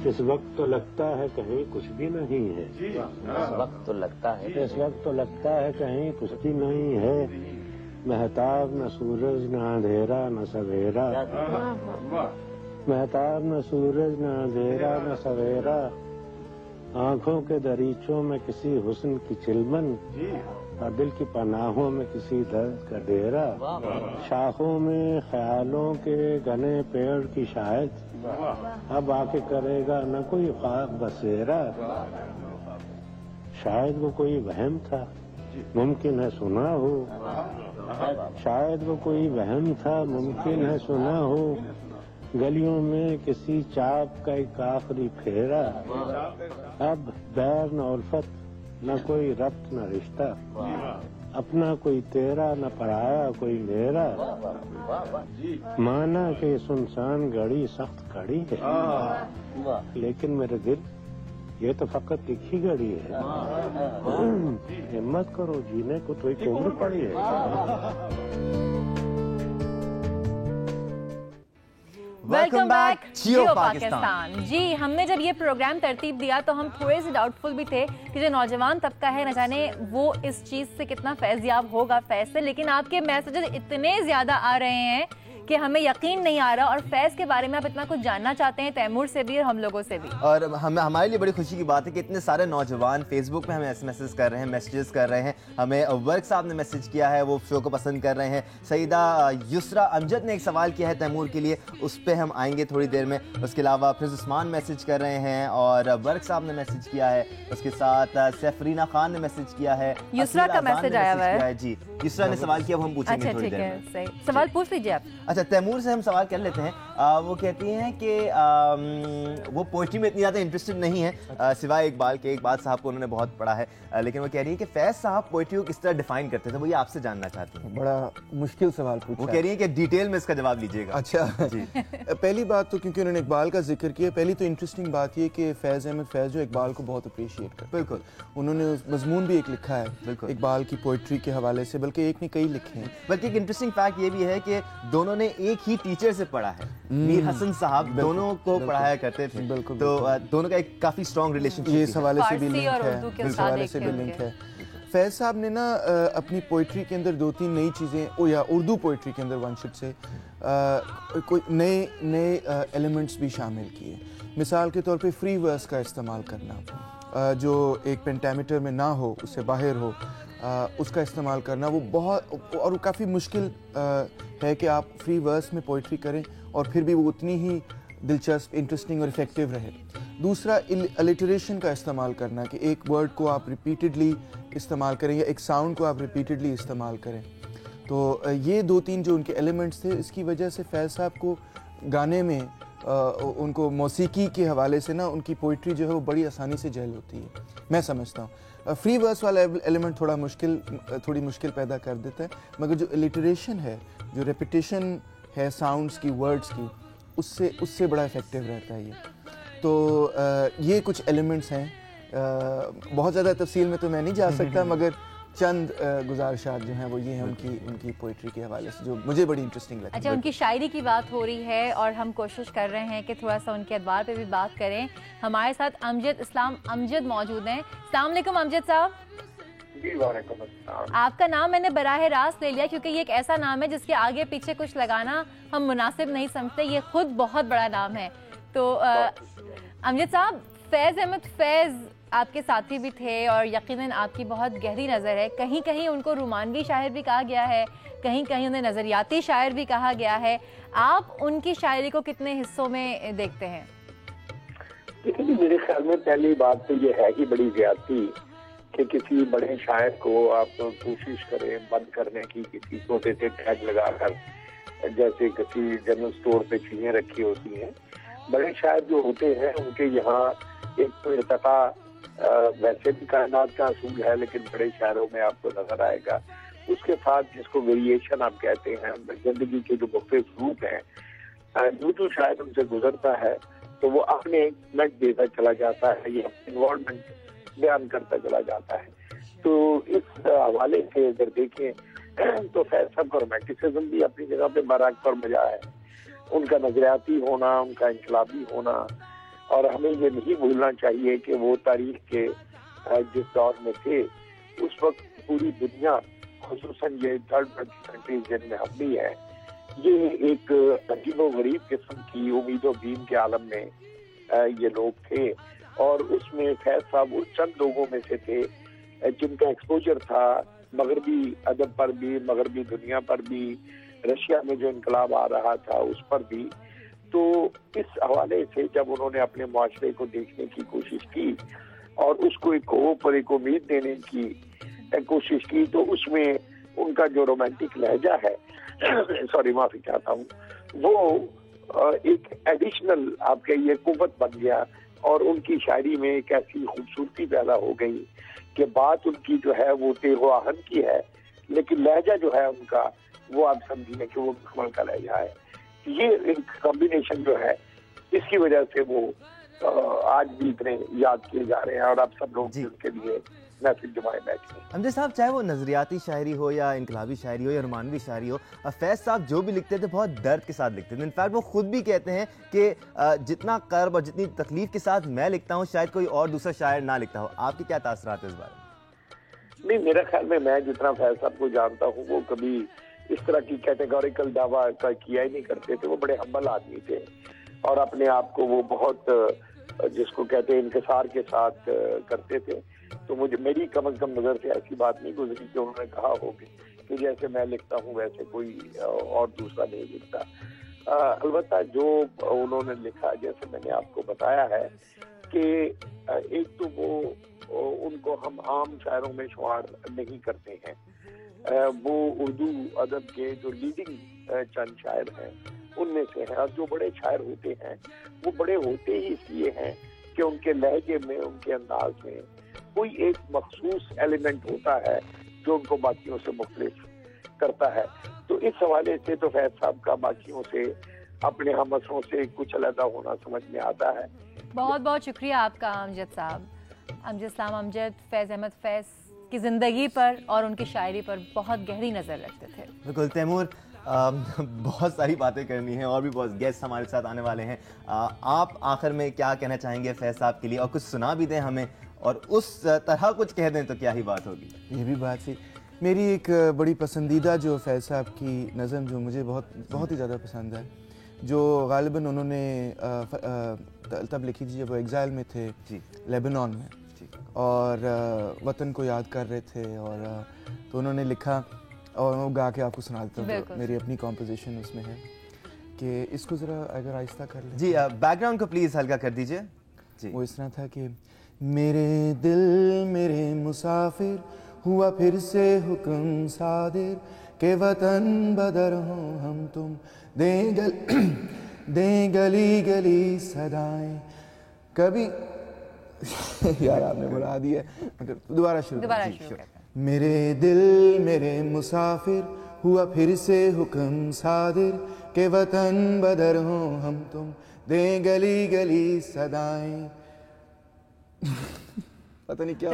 इस वक्त तो लगता है कहीं कुछ भी नहीं है, इस वक्त तो लगता है, इस वक्त तो लगता है कहीं कुछ भी नहीं है, महताब न सूरज न अंधेरा न सवेरा, महताब न सूरज न अंधेरा न सवेरा, आंखों के दरीचों में किसी हुस्न की चिलमन और दिल की पनाहों में किसी दर्द का डेरा, शाखों में ख्यालों के घने पेड़ की शायद अब आके करेगा न कोई ख्वाब बसेरा, शायद वो कोई वहम था मुमकिन है सुना हो, शायद वो कोई वहम था मुमकिन है सुना हो, गलियों में किसी चाप का एक आखिरी फेरा, अब बैर न उल्फत न कोई रब्त न रिश्ता, अपना कोई तेरा न पराया कोई मेरा, माना कि सुनसान घड़ी सख्त घड़ी है, लेकिन मेरे दिल ये तो फकत एक ही घड़ी है, हिम्मत करो जीने को तो एक उम्र पड़ी है। वेलकम बैक जियो पाकिस्तान। जी, हमने जब ये प्रोग्राम तरतीब दिया तो हम थोड़े से डाउटफुल भी थे कि जो नौजवान तबका है न जाने वो इस चीज़ से कितना फैज़याब होगा फैज़ से, लेकिन आपके मैसेजेस इतने ज़्यादा आ रहे हैं कि हमें यकीन नहीं आ रहा। और फैज़ के बारे में आप इतना कुछ जानना चाहते हैं तैमूर से भी और हम लोगों से भी, और हमारे लिए बड़ी खुशी की बात है कि इतने सारे नौजवान फेसबुक पे हमें मैसेज कर रहे हैं, मैसेजेस कर रहे हैं। हमें वर्क साहब ने मैसेज किया है, वो शो को पसंद कर रहे हैं। सईदा युसरा अमजद ने एक सवाल किया है तैमूर के लिए, उस पर हम आएंगे थोड़ी देर में। उसके अलावा फिर उस्मान मैसेज कर रहे हैं और वर्क साहब ने मैसेज किया है, उसके साथ सैफरीना खान ने मैसेज किया है, युसरा का मैसेज आया हुआ है। जी, युसरा ने सवाल किया, वो हम पूछेंगे थोड़ी देर में। सही, सवाल पूछ लीजिए आप। अच्छा, तैमूर से हम सवाल कर लेते हैं। वो कहती हैं कि वो पोइट्री में इतनी ज़्यादा इंटरेस्टेड नहीं है सिवाय इकबाल के। इकबाल साहब को उन्होंने बहुत पढ़ा है, लेकिन वो कह रही है कि फैज़ साहब पोइट्री को किस तरह डिफाइन करते थे, वो ये आपसे जानना चाहती हैं। बड़ा मुश्किल सवाल पूछा। वो कह रही है कि डिटेल में इसका जवाब लीजिएगा। अच्छा जी। पहली बात तो क्योंकि उन्होंने इकबाल का जिक्र किया, पहली तो इंटरेस्टिंग बात ये कि फैज़ अहमद फैज़ जो इकबाल को बहुत अप्रिशिएट करते हैं। बिल्कुल, उन्होंने मजमून भी एक लिखा है बिल्कुल इकबाल की पोइट्री के हवाले से, बल्कि एक ने कई लिखे हैं। बल्कि एक इंटरेस्टिंग फैक्ट ये भी है कि दोनों ने एक ही टीचर से पढ़ा है, मीर हसन साहब दोनों को पढ़ाया करते थे। बिल्कुल, तो दोनों का एक काफी स्ट्रॉन्ग रिलेशनशिप ये इस हवाले से भी लिंक है, इस हवाले से भी लिंक है। फैज़ साहब ने ना अपनी पोइट्री के अंदर दो तीन नई चीज़ें, या उर्दू पोइट्री के अंदर वन शुड से कोई नए एलिमेंट्स भी शामिल किए। मिसाल के तौर पे फ्री वर्स का इस्तेमाल करना, जो एक पेंटामीटर में ना हो, उससे बाहर हो, उसका इस्तेमाल करना, वो बहुत और काफ़ी मुश्किल है कि आप फ्री वर्स में पोइट्री करें और फिर भी वो उतनी ही दिलचस्प, इंटरेस्टिंग और इफ़ेक्टिव रहे। दूसरा, अलिटरेशन का इस्तेमाल करना, कि एक वर्ड को आप रिपीटेडली इस्तेमाल करें या एक साउंड को आप रिपीटेडली इस्तेमाल करें। तो ये दो तीन जो उनके एलिमेंट्स थे, इसकी वजह से फैज़ साहब को गाने में उनको मौसीकी के हवाले से ना उनकी पोइट्री जो है वो बड़ी आसानी से झेल होती है, मैं समझता हूँ। फ्री वर्स वाला एलिमेंट थोड़ी मुश्किल पैदा कर देता है, मगर जो अलिटरेशन है, जो रेपिटेशन है साउंड्स की, वर्ड्स की, उससे बड़ा इफेक्टिव रहता है ये। तो ये कुछ एलिमेंट्स हैं। बहुत ज़्यादा तफसील में तो मैं नहीं जा सकता, मगर चंद गुजारिशात जो हैं वो ये हैं उनकी पोइट्री के हवाले से, जो मुझे बड़ी इंटरेस्टिंग लगती है। अच्छा, उनकी शायरी की बात हो रही है और हम कोशिश कर रहे हैं कि थोड़ा सा उनके अदवार पे भी बात करें। हमारे साथ अमजद इस्लाम अमजद मौजूद हैं। अस्सलाम वालेकुम अमजद साहब। जी वालेकुम अस्सलाम। आपका नाम मैंने बराह रास्त ले लिया क्योंकि ये एक ऐसा नाम है जिसके आगे पीछे कुछ लगाना हम मुनासिब नहीं समझते, ये खुद बहुत बड़ा नाम है। तो अमजद साहब, फैज़ अहमद फैज़ आपके साथी भी थे और यकीनन आपकी बहुत गहरी नज़र है। कहीं कहीं उनको रोमानवी शायर भी कहा गया है, कहीं कहीं उन्हें नज़रियाती शायर भी कहा गया है। आप उनकी शायरी को कितने हिस्सों में देखते हैं? देखिए, मेरे ख्याल में पहली बात तो ये है कि बड़ी ज्यादती कि किसी बड़े शायर को आप कोशिश करें बंद करने की, किसी छोटे से टैग लगाकर, जैसे किसी जनरल स्टोर पे चीजें रखी होती हैं। बड़े शायर जो होते हैं उनके यहाँ एक तो इर्तिका वैसे भी कायनात का असूल है, लेकिन बड़े शायरों में आपको नजर आएगा। उसके साथ जिसको वेरिएशन आप कहते हैं, जिंदगी के जो मुख्तलिफ रूप हैं, जो शायर उनसे गुजरता है तो वो अपने कमेंट देता चला जाता है या इन्वॉल्वमेंट बयान करता चला जाता है। तो इस हवाले से अगर देखें तो फैज़ साहब का रोमांटिसिज्म भी अपनी जगह पे बाराक पर मजा है। उनका नजरियाती होना, उनका इनकलाबी होना, اور ہمیں یہ نہیں بھولنا چاہیے کہ وہ تاریخ کے جس دور میں تھے اس وقت پوری دنیا خصوصاً یہ تھرڈ ورلڈ کنٹریز جن میں ہم بھی ہیں یہ ایک عجیب و غریب قسم کی امید و بیم کے عالم میں یہ لوگ تھے اور اس میں فیض صاحب ان چند لوگوں میں سے تھے جن کا ایکسپوجر تھا مغربی ادب پر بھی مغربی دنیا پر بھی رشیا میں جو انقلاب آ رہا تھا اس پر بھی. تو اس حوالے سے جب انہوں نے اپنے معاشرے کو دیکھنے کی کوشش کی اور اس کو ایک ہوپ اور ایک امید دینے کی کوشش کی تو اس میں ان کا جو رومانٹک لہجہ ہے سوری معافی چاہتا ہوں وہ ایک ایڈیشنل آپ کہیے قوت بن گیا اور ان کی شاعری میں ایک ایسی خوبصورتی پیدا ہو گئی کہ بات ان کی جو ہے وہ تیغ و آہن کی ہے لیکن لہجہ جو ہے ان کا وہ آپ سمجھیں کہ وہ مکمل کا لہجہ ہے. یہ ایک کمبینیشن جو ہے اس کی وجہ سے وہ آج بھی اتنے یاد کیے جا رہے ہیں اور آپ سب لوگ ان کے لیے محفل جمائے بیٹھے ہیں. امجد صاحب چاہے وہ نظریاتی شاعری ہو یا انقلابی شاعری ہو یا رومانوی شاعری ہو فیض صاحب جو بھی لکھتے تھے بہت درد کے ساتھ لکھتے تھے. انفیکٹ وہ خود بھی کہتے ہیں کہ جتنا کرب اور جتنی تکلیف کے ساتھ میں لکھتا ہوں شاید کوئی اور دوسرا شاعر نہ لکھتا ہو. آپ کے کیا تاثرات ہیں اس بارے میں؟ نہیں میرے خیال میں جتنا فیض صاحب کو جانتا ہوں وہ کبھی اس طرح کی کیٹیگوریکل دعویٰ کا کیا ہی نہیں کرتے تھے. وہ بڑے ہمبل آدمی تھے اور اپنے آپ کو وہ بہت جس کو کہتے ہیں انکسار کے ساتھ کرتے تھے. تو مجھے میری کم از کم نظر سے ایسی بات نہیں گزری کہ انہوں نے کہا ہوگی کہ جیسے میں لکھتا ہوں ویسے کوئی اور دوسرا نہیں لکھتا. البتہ جو انہوں نے لکھا جیسے میں نے آپ کو بتایا ہے کہ ایک تو وہ ان کو ہم عام شاعروں میں شمار نہیں کرتے ہیں. وہ اردو ادب کے جو لیڈنگ چند شاعر ہیں ان میں سے ہیں اور جو بڑے شاعر ہوتے ہیں وہ بڑے ہوتے ہی اس لیے ہیں کہ ان کے لہجے میں ان کے انداز میں کوئی ایک مخصوص ایلیمنٹ ہوتا ہے جو ان کو باقیوں سے مختلف کرتا ہے. تو اس حوالے سے تو فیض صاحب کا باقیوں سے اپنے ہم اثروں سے کچھ علیحدہ ہونا سمجھ میں آتا ہے. بہت بہت شکریہ آپ کا امجد صاحب. امجد اسلام امجد فیض احمد فیض کی زندگی پر اور ان کی شاعری پر بہت گہری نظر رکھتے تھے. بالکل تیمور بہت ساری باتیں کرنی ہیں اور بھی بہت گیسٹ ہمارے ساتھ آنے والے ہیں. آپ آخر میں کیا کہنا چاہیں گے فیض صاحب کے لیے اور کچھ سنا بھی دیں ہمیں اور اس طرح کچھ کہہ دیں تو کیا ہی بات ہوگی. یہ بھی بات تھی. میری ایک بڑی پسندیدہ جو فیض صاحب کی نظم جو مجھے بہت ہی زیادہ پسند ہے جو غالباً انہوں نے تب لکھی تھی جب وہ ایگزائل میں تھے لیبنان میں اور وطن کو یاد کر رہے تھے اور تو انہوں نے لکھا اور وہ گا کے آپ کو سنا دیتا ہوں. میری اپنی کمپوزیشن اس میں ہے کہ اس کو ذرا اگر آہستہ کر لیں. جی بیک گراؤنڈ کو پلیز ہلکا کر دیجئے. جی وہ اس طرح تھا کہ میرے دل میرے مسافر ہوا پھر سے حکم صادر کہ وطن بدر ہوں ہم تم دیں گلی گلی صدائیں کبھی یار آپ نے بلا دیا دوبارہ شروع. میرے دل میرے مسافر ہوا پھر سے حکم صادر کہ وطن بدر ہوں ہم تم دیں گلی گلی صدائیں. پتہ نہیں کیا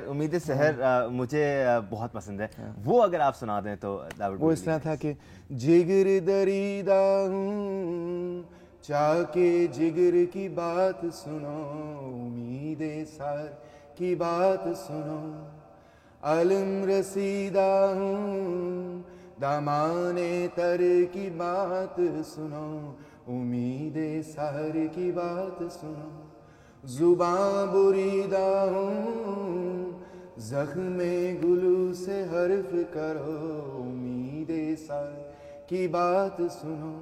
امید سحر مجھے بہت پسند ہے. وہ اگر آپ سنا دیں تو وہ اس طرح تھا کہ جگر دریدہ ہوں چاہ کے جگر کی بات سنو امید سحر کی بات سنو علم رسیدہ ہوں دامان تر کی بات سنو امید سحر کی بات سنو زباں بریدہ ہوں زخم گلو سے حرف کرو امید سحر کی بات سنو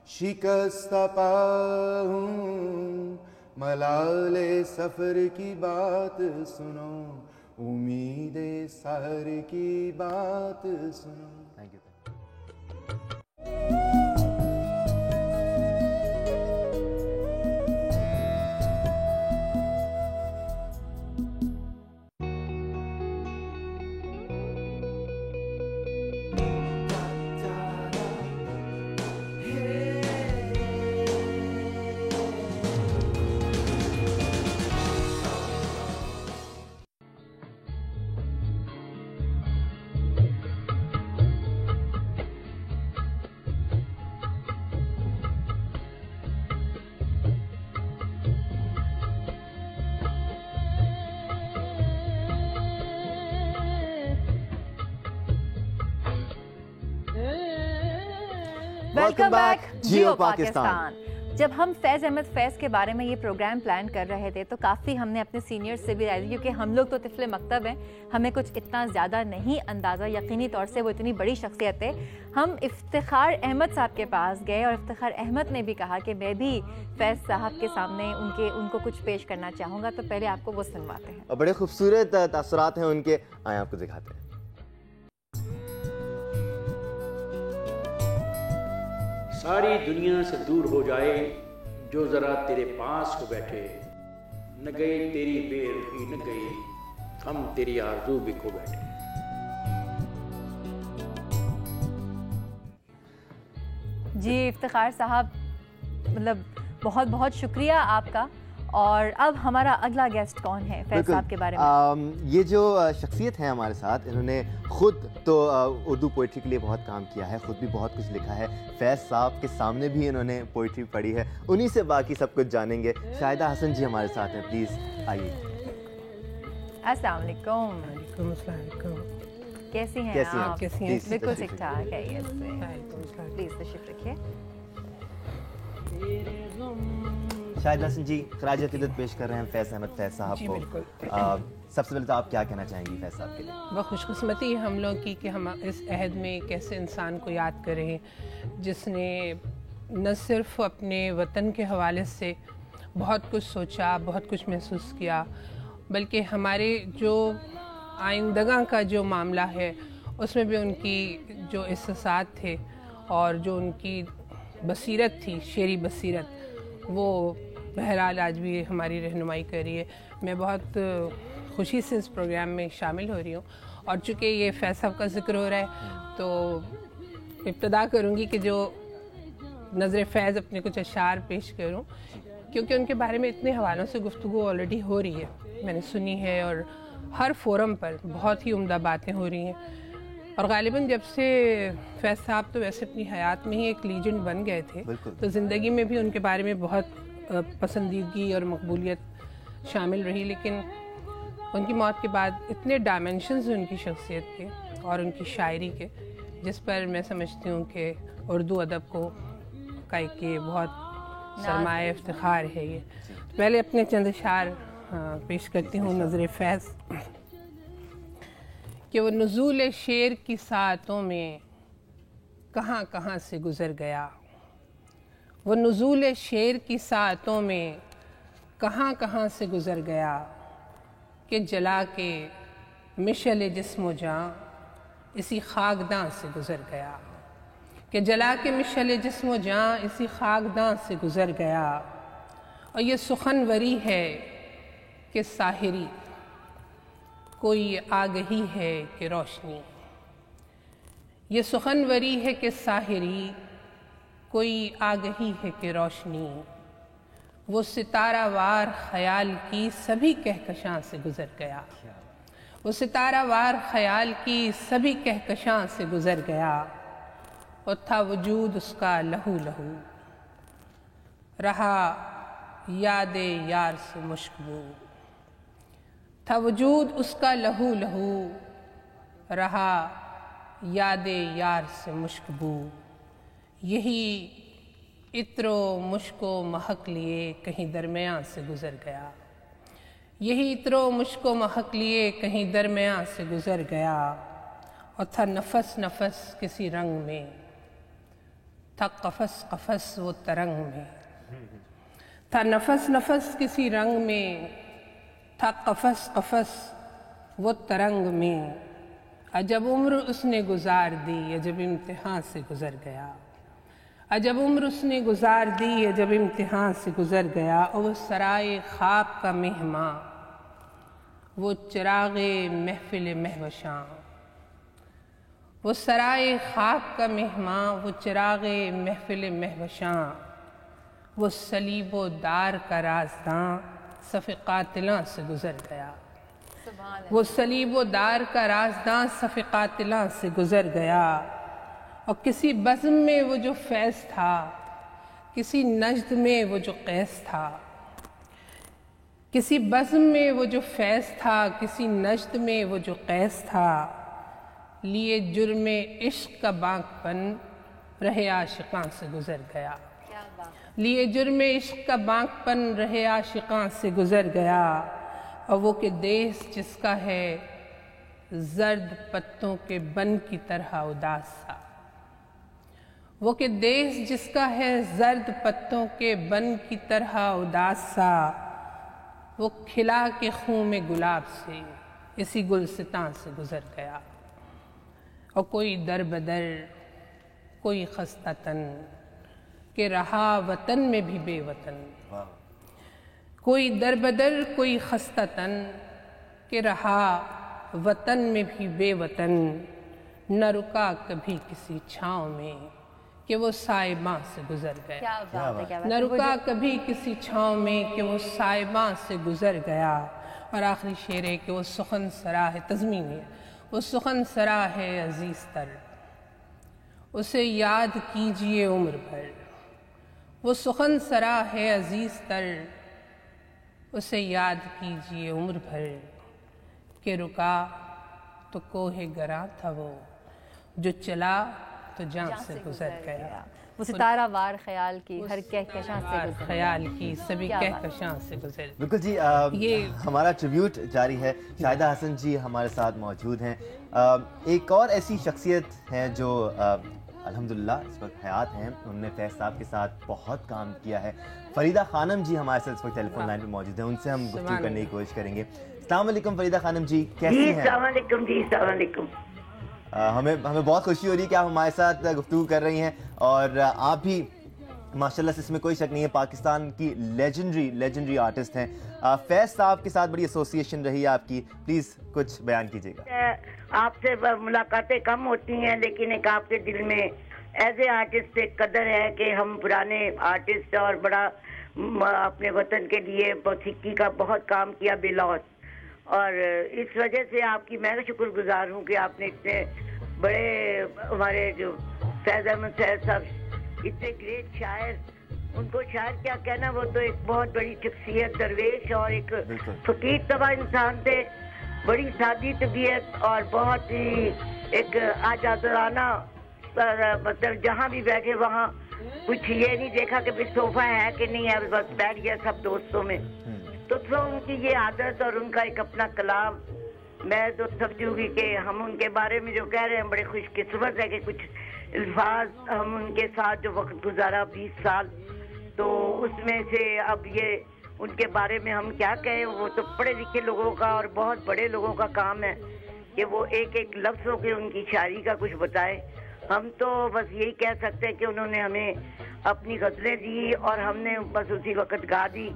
شکستہ پا ہوں ملال سفر کی بات سنو امید سحر کی بات سنو. Thank you. वेलकम बैक जियो पाकिस्तान। जब हम फैज़ अहमद फैज़ के बारे में ये प्रोग्राम प्लान कर रहे थे तो काफ़ी हमने अपने सीनियर्स से भी राय दी, क्योंकि हम लोग तो तिफले मकतब हैं, हमें कुछ इतना ज़्यादा नहीं अंदाज़ा, यकीनी तौर से वो इतनी बड़ी शख्सियत है। हम इफ्तिखार अहमद साहब के पास गए और इफ्तिखार अहमद ने भी कहा कि मैं भी फैज़ साहब के सामने उनको कुछ पेश करना चाहूँगा, तो पहले आपको वो सुनवाते हैं। बड़े खूबसूरत तासुरात हैं उनके, आए आपको दिखाते हैं। सारी दुनिया से दूर हो जाए जो ज़रा तेरे पास हो बैठे, न गई तेरी बेरुखी न गई, हम तेरी आरज़ू भी खो बैठे। जी इफ्तिखार साहब, मतलब बहुत बहुत शुक्रिया आपका। और अब हमारा अगला गेस्ट कौन है फैज़ साहब के बारे में? ये जो शख्सियत है हमारे साथ, इन्होंने खुद तो उर्दू पोइट्री के लिए बहुत काम किया है, खुद भी बहुत कुछ लिखा है। फैज़ साहब के सामने भी इन्होंने पोइट्री पढ़ी है, उन्हीं से बाकी सब कुछ जानेंगे। शाहिदा हसन जी हमारे साथ हैं, प्लीज़ आइए। अस्सलाम वालेकुम। कैसी हैं आप? बिल्कुल ठीक ठाक है। प्लीज़ तशरीफ रखिए। शाहिदा हसन जी खराज अक़ीदत पेश कर रहे हैं फैज़ अहमद फैज़ साहब को। सबसे पहले तो आप क्या कहना चाहेंगी फैज़ साहब के लिए? बहुत खुशकिस्मती हम लोग की कि हम इस अहद में एक ऐसे इंसान को याद करें जिसने न सिर्फ अपने वतन के हवाले से बहुत कुछ सोचा, बहुत कुछ महसूस किया, बल्कि हमारे जो आइंदगा का जो मामला है उसमें भी उनकी जो एहसासात थे और जो उनकी बसीरत थी, शेरी बसीरत, वो बहरहाल आज भी हमारी रहनुमाई कर रही है। मैं बहुत खुशी से इस प्रोग्राम में शामिल हो रही हूँ। और चूँकि ये फैज़ साहब का जिक्र हो रहा है तो इब्तदा करूँगी कि जो नज़र फैज़ अपने कुछ अशार पेश करूँ, क्योंकि उनके बारे में इतने हवालों से गुफ्तगू ऑलरेडी हो रही है, मैंने सुनी है, और हर फोरम पर बहुत ही उम्दा बातें हो रही हैं। और ग़ालिबन जब से फैज़ साहब तो वैसे अपनी हयात में ही एक लीजेंड बन गए थे, तो ज़िंदगी में भी उनके बारे में बहुत पसंदीदगी और मकबूलियत शामिल रही, लेकिन उनकी मौत के बाद इतने डायमेंशंस हैं उनकी शख्सियत के और उनकी शायरी के, जिस पर मैं समझती हूँ कि उर्दू अदब को का एक ये बहुत सरमाए इफ्तिखार है। ये तो पहले अपने चंद अशार पेश करती हूँ नज़र फैज़ कि वो नुज़ूल शेर की सातों में कहाँ कहाँ से गुज़र गया, वो नुज़ूल शेर की सातों में कहाँ कहाँ से गुज़र गया, कि जला के मिशल जिस्म जाँ इसी खाकदां से गुज़र गया, कि जला के मिशल जिस्म जाँ इसी खाकदां से गुज़र गया। और ये सुखनवरी है कि साहिरी कोई आगही है कि रोशनी, ये सुखनवरी है कि साहिरी कोई आगही है कि रोशनी, वो सितारा वार ख़याल की सभी कहकशां से गुज़र गया, वो सितारा वार ख़याल की सभी कहकशां से गुज़र गया। और था वजूद उसका लहू लहू, रहा यादे यार से मुश्कबू, था वजूद उसका लहू लहू, रहा यादे यार से मुश्कबू। यही इत्रो मुश्को महक लिए कहीं दरमियाँ से गुज़र गया, यही इत्रो मुश्को महक लिए कहीं दरमियाँ से गुज़र गया। और था नफस नफस किसी रंग में, था कफस कफस वो तरंग में, था नफस नफस किसी रंग में, था कफस कफस वो तरंग में। अजब उम्र उसने गुजार दी अजब इम्तिहान से गुज़र गया, अजब उम्र उसने गुजार दी अजब इम्तिहान से गुज़र गया। और वो सराय ख्वाब का मेहमां, वो चिराग़े महफिल महवशां, वो सराय ख्वाब का मेहमां, वो चिराग़े महफिल महवशां, वो सलीबो दार का राज़दां सफ़े कातिलां से गुज़र गया, वो सलीबो दार का राज़दां सफ़े कातिलां से गुज़र गया। और किसी बज़्म में वो जो फैज़ था, किसी नज्द में वो जो कैस था, किसी बज़्म में वो जो फैज़ था, किसी नज्द में वो जो कैस था, लिए जुर्मे इश्क का बांकपन रहे आशिकां से गुजर गया। लिए जुर्म इश्क का बांकपन रहे आशिकां से गुजर गया। और वो कि देश जिसका है जर्द पत्तों के बन की तरह उदास सा, वो कि देश जिसका है जर्द पत्तों के बन की तरह उदास सा, वो खिला के खून में गुलाब से इसी गुलसितां से गुजर गया। और कोई दर बदर कोई खस्ता तन के रहा वतन में भी बेवतन, कोई दर बदर कोई खस्ता तन के रहा वतन में भी बेवतन, न रुका कभी किसी छाँव में कि वो साइबां से गुजर गया। क्या बात है, क्या बात न है। रुका कभी किसी छाँव में कि वो साइबां से गुजर गया। और आखिरी शेर है कि वो सुखन सरा है, तज़मीन है, वो सुखन सरा है अजीज तर, उसे याद कीजिए उम्र भर। वो सुखन सरा है अजीज तर, उसे याद कीजिए उम्र भर। कि रुका तो कोहे गरा था वो, जो चला तो जान से गुजर गया। वो सितारा वार ख्याल की हर कहकशां से गुजर ख्याल की सभी क्या बात। कहकशां से गुजर। बिल्कुल जी, ये हमारा ट्रिब्यूट जारी है। शाहिदा हसन जी हमारे साथ मौजूद हैं। एक और ऐसी शख्सियत हैं जो अल्हम्दुलिल्लाह इस वक्त हयात हैं, उन्होंने फैज़ साहब के साथ बहुत काम किया है। फरीदा खानम जी हमारे साथ इस वक्त टेलीफोन लाइन पे मौजूद हैं, उनसे हम गुफ्तगू करने की कोशिश करेंगे। अस्सलाम वालेकुम फरीदा खानम जी, कैसी हैं? अस्सलाम वालेकुम जी, अस्सलाम वालेकुम। हमें बहुत खुशी हो रही है कि आप हमारे साथ गुफ्तगू कर रही हैं, और आप भी माशाल्लाह से इसमें कोई शक नहीं है पाकिस्तान की लेजेंडरी आर्टिस्ट हैं। फैज़ साहब के साथ बड़ी एसोसिएशन रही है आपकी, प्लीज़ कुछ बयान कीजिएगा। आपसे मुलाकातें कम होती हैं, लेकिन एक आपके दिल में एज ए आर्टिस्ट एक कदर है कि हम पुराने आर्टिस्ट और बड़ा अपने वतन के लिए मौसीकी का बहुत काम किया बेलौस, और इस वजह से आपकी मैं शुक्रगुजार हूँ कि आपने इतने बड़े हमारे जो फैज़ अहमद फैज़ साहब इतने ग्रेट शायर, उनको शायर क्या कहना, वो तो एक बहुत बड़ी शख्सियत, दरवेश और एक फकीर तबा इंसान थे। बड़ी सादी तबीयत और बहुत ही एक आजादाना, मतलब जहाँ भी बैठे वहाँ कुछ ये नहीं देखा कि सोफा है कि नहीं है, बस बैठ गया सब दोस्तों में। तो उनकी ये आदत और उनका एक अपना कलाम, मैं तो समझूंगी कि हम उनके बारे में जो कह रहे हैं बड़े खुशकिस्मत है कि कुछ अल्फाज हम उनके साथ जो वक्त गुजारा 20 साल, तो उसमें से अब ये उनके बारे में हम क्या कहें। वो तो पढ़े लिखे लोगों का और बहुत बड़े लोगों का काम है कि वो एक एक लफ्ज़ों के उनकी शायरी का कुछ बताए। हम तो बस यही कह सकते हैं कि उन्होंने हमें अपनी गज़लें दी और हमने बस उसी वक्त गा दी।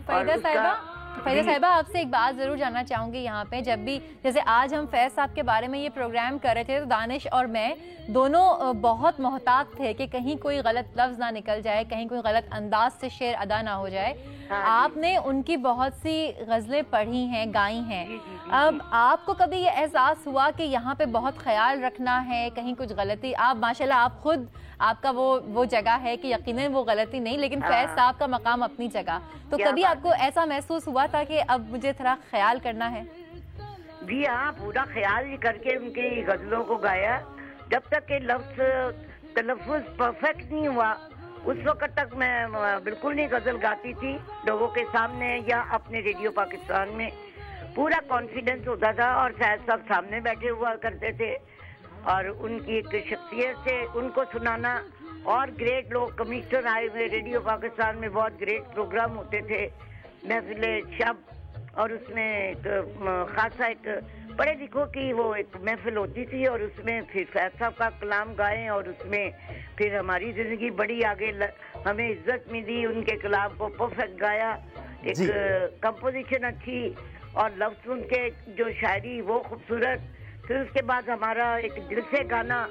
फरीदा साहिबा, आपसे एक बात ज़रूर जानना चाहूँगी यहाँ पे। जब भी जैसे आज हम फैज़ साहब के बारे में ये प्रोग्राम कर रहे थे, तो दानिश और मैं दोनों बहुत मोहतात थे कि कहीं कोई गलत लफ्ज़ ना निकल जाए, कहीं कोई गलत अंदाज से शेर अदा ना हो जाए। आपने उनकी बहुत सी गज़लें पढ़ी हैं, गाई हैं। अब आपको कभी ये एहसास हुआ कि यहाँ पे बहुत ख्याल रखना है, कहीं कुछ गलती, आप माशाल्लाह आप खुद, आपका वो जगह है कि यकीनन वो गलती नहीं, लेकिन फैज़ साहब का मकाम अपनी जगह, तो कभी आपको ऐसा महसूस हुआ था कि अब मुझे थोड़ा ख्याल करना है? जी हाँ, पूरा ख्याल ही करके उनकी गज़लों को गाया। जब तक के लफ्ज़ तलफ़्फ़ुज़ परफेक्ट नहीं हुआ, उस वक्त तक मैं बिल्कुल नहीं गज़ल गाती थी लोगों के सामने या अपने रेडियो पाकिस्तान में। पूरा कॉन्फिडेंस होता था और फैज़ साहब सामने बैठे हुआ करते थे और उनकी एक शख्सियत से उनको सुनाना। और ग्रेट लोग कमिश्नर आए हुए रेडियो पाकिस्तान में, बहुत ग्रेट प्रोग्राम होते थे, महफिल शब, और उसमें एक खासा एक पढ़े लिखों की वो एक महफिल होती थी और उसमें फिर फैज़ साहब का कलाम गाएं और उसमें फिर हमारी ज़िंदगी बड़ी आगे हमें इज्जत मिली। उनके कलाम को परफेक्ट गाया, एक कंपोजिशन अच्छी और लफ्ज़ उनके जो शायरी वो खूबसूरत। फिर उसके बाद हमारा एक दिल से गाना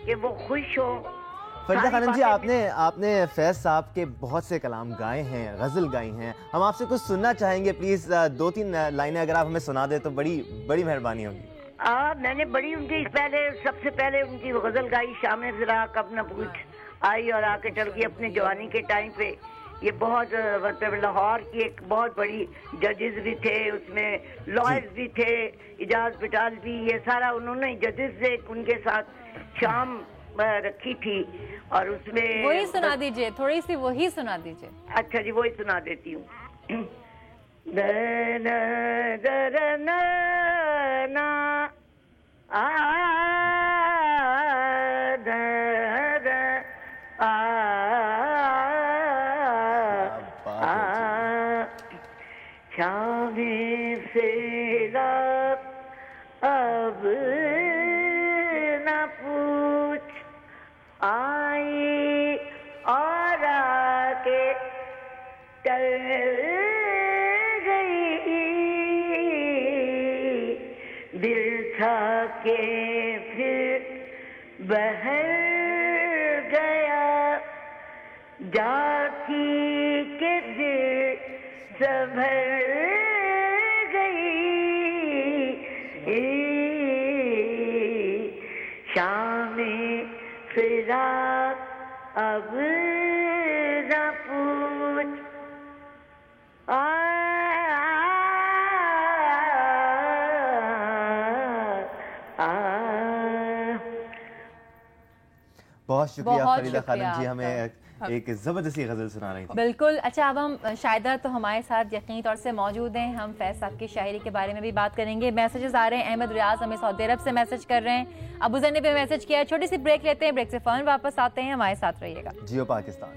कि वो खुश हो। फरीदा खानम जी, आपने फैज़ साहब के बहुत से कलाम गाए हैं, गज़ल गाई हैं, हम आपसे कुछ सुनना चाहेंगे। प्लीज़ 2-3 लाइनें अगर आप हमें सुना दे तो बड़ी मेहरबानी होगी। मैंने बड़ी उनकी सबसे पहले उनकी गज़ल गाई, शाम फ़िराक़ अपना पूछ आई और आके चल गई अपने जवानी के टाइम पे। ये बहुत मतलब लाहौर की एक बहुत बड़ी जजेस भी थे, उसमें लॉयर्स भी थे, इजाज़ बिटाल भी, ये सारा उन्होंने जजेस से उनके साथ शाम रखी थी और उसमें वही सुना दीजिए, थोड़ी सी वही सुना दीजिए। अच्छा जी, वही सुना देती हूँ। दर दर ना ना आ दर आ शामे से रात अब न पूछ आई और आके चल गई दिल था के फिर बहल गया जाती के दिल संभल गई शामे फिराक अब न पूछ बहुत शुक्रिया बहुत फरीदा शुक्रिया खानम जी, हमें आपका। एक ज़बरदस्ती गज़ल सुना रही थी। बिल्कुल। अच्छा, अब हम शाहिदा तो हमारे साथ यकीनी तौर से मौजूद हैं, हम फैज़ साहब की शायरी के बारे में भी बात करेंगे। मैसेजेस आ रहे हैं, अहमद रियाज हमें सऊदी अरब से मैसेज कर रहे हैं, अबू जर ने भी मैसेज किया है। छोटी सी ब्रेक लेते हैं, ब्रेक से फ़ौरन वापस आते हैं, हमारे साथ रहिएगा। जियो पाकिस्तान।